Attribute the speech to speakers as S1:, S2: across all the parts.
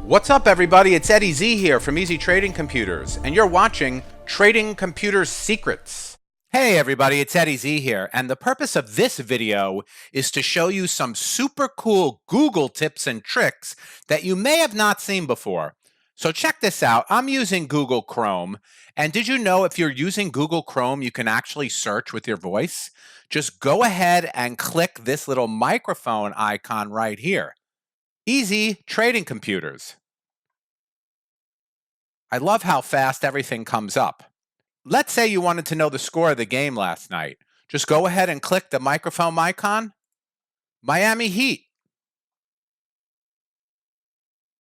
S1: What's up, everybody? It's Eddie Z here from Easy Trading Computers, and you're watching Trading Computers Secrets. Hey, everybody, it's Eddie Z here, and the purpose of this video is to show you some super cool Google tips and tricks that you may have not seen before. So check this out. I'm using Google Chrome, and did you know if you're using Google Chrome, you can actually search with your voice? Just go ahead and click this little microphone icon right here. Easy Trading Computers. I love how fast everything comes up. Let's say you wanted to know the score of the game last night. Just go ahead and click the microphone icon. Miami Heat.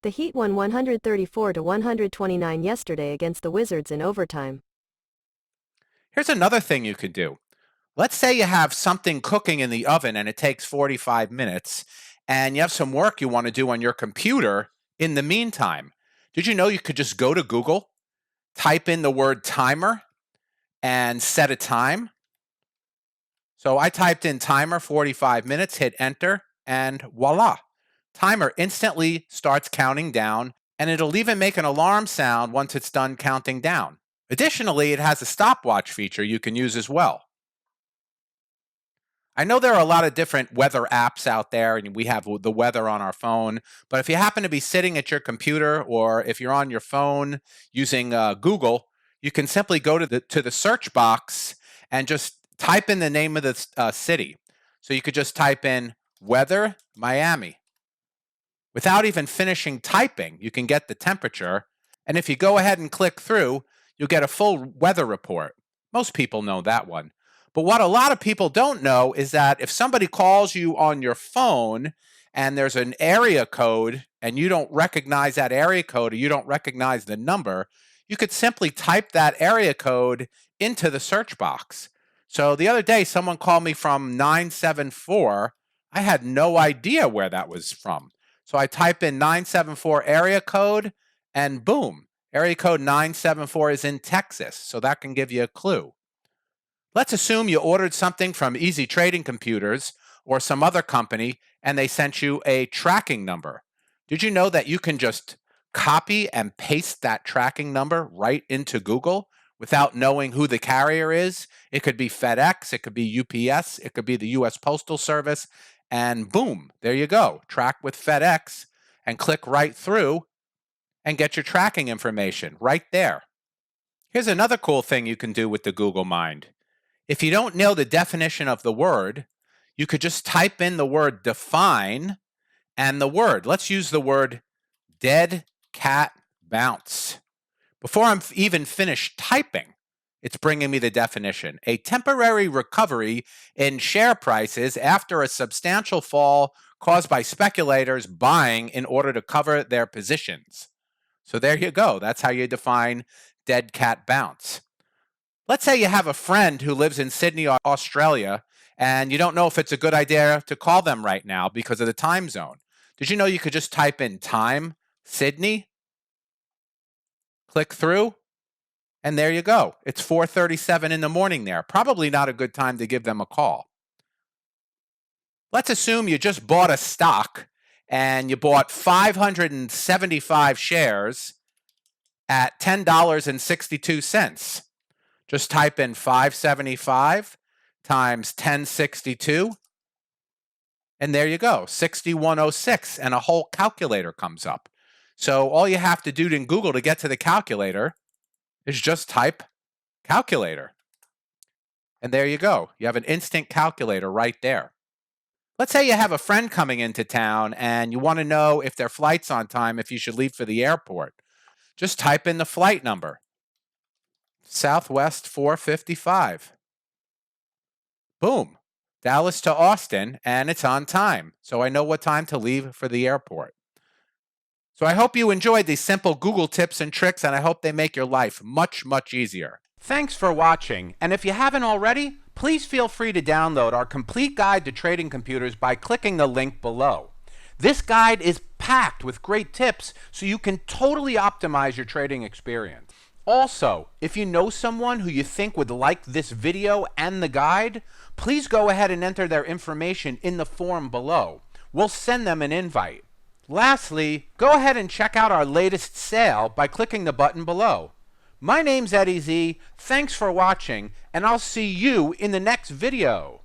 S2: The Heat won 134-129 yesterday against the Wizards in overtime.
S1: Here's another thing you could do. Let's say you have something cooking in the oven and it takes 45 minutes, and you have some work you want to do on your computer in the meantime. Did you know you could just go to Google, type in the word timer, and set a time? So I typed in timer 45 minutes, hit enter, and voila. Timer instantly starts counting down, and it'll even make an alarm sound once it's done counting down. Additionally, it has a stopwatch feature you can use as well. I know there are a lot of different weather apps out there, and we have the weather on our phone, but if you happen to be sitting at your computer or if you're on your phone using Google, you can simply go to the search box and just type in the name of the city. So you could just type in weather Miami. Without even finishing typing, you can get the temperature, and if you go ahead and click through, you'll get a full weather report. Most people know that one. But what a lot of people don't know is that if somebody calls you on your phone and there's an area code and you don't recognize that area code or you don't recognize the number, you could simply type that area code into the search box. So the other day, someone called me from 974. I had no idea where that was from. So I type in 974 area code and boom, area code 974 is in Texas. So that can give you a clue. Let's assume you ordered something from Easy Trading Computers or some other company and they sent you a tracking number. Did you know that you can just copy and paste that tracking number right into Google without knowing who the carrier is? It could be FedEx, it could be UPS, it could be the US Postal Service, and boom, there you go. Track with FedEx and click right through and get your tracking information right there. Here's another cool thing you can do with the Google Mind. If you don't know the definition of the word, you could just type in the word define and the word. Let's use the word dead cat bounce. Before I'm even finished typing, it's bringing me the definition. A temporary recovery in share prices after a substantial fall caused by speculators buying in order to cover their positions. So there you go. That's how you define dead cat bounce. Let's say you have a friend who lives in Sydney, Australia, and you don't know if it's a good idea to call them right now because of the time zone. Did you know you could just type in time, Sydney, click through, and there you go. It's 4:37 in the morning there. Probably not a good time to give them a call. Let's assume you just bought a stock and you bought 575 shares at $10.62. Just type in 575 times 1062, and there you go, 6106, and a whole calculator comes up. So all you have to do in Google to get to the calculator is just type calculator. And there you go. You have an instant calculator right there. Let's say you have a friend coming into town and you want to know if their flight's on time, if you should leave for the airport. Just type in the flight number. Southwest 455. Boom. Dallas to Austin, and it's on time. So I know what time to leave for the airport. So I hope you enjoyed these simple Google tips and tricks, and I hope they make your life much, much easier. Thanks for watching, and if you haven't already, please feel free to download our complete guide to trading computers by clicking the link below. This guide is packed with great tips so you can totally optimize your trading experience. Also, if you know someone who you think would like this video and the guide, please go ahead and enter their information in the form below. We'll send them an invite. Lastly, go ahead and check out our latest sale by clicking the button below. My name's Eddie Z. Thanks for watching, and I'll see you in the next video.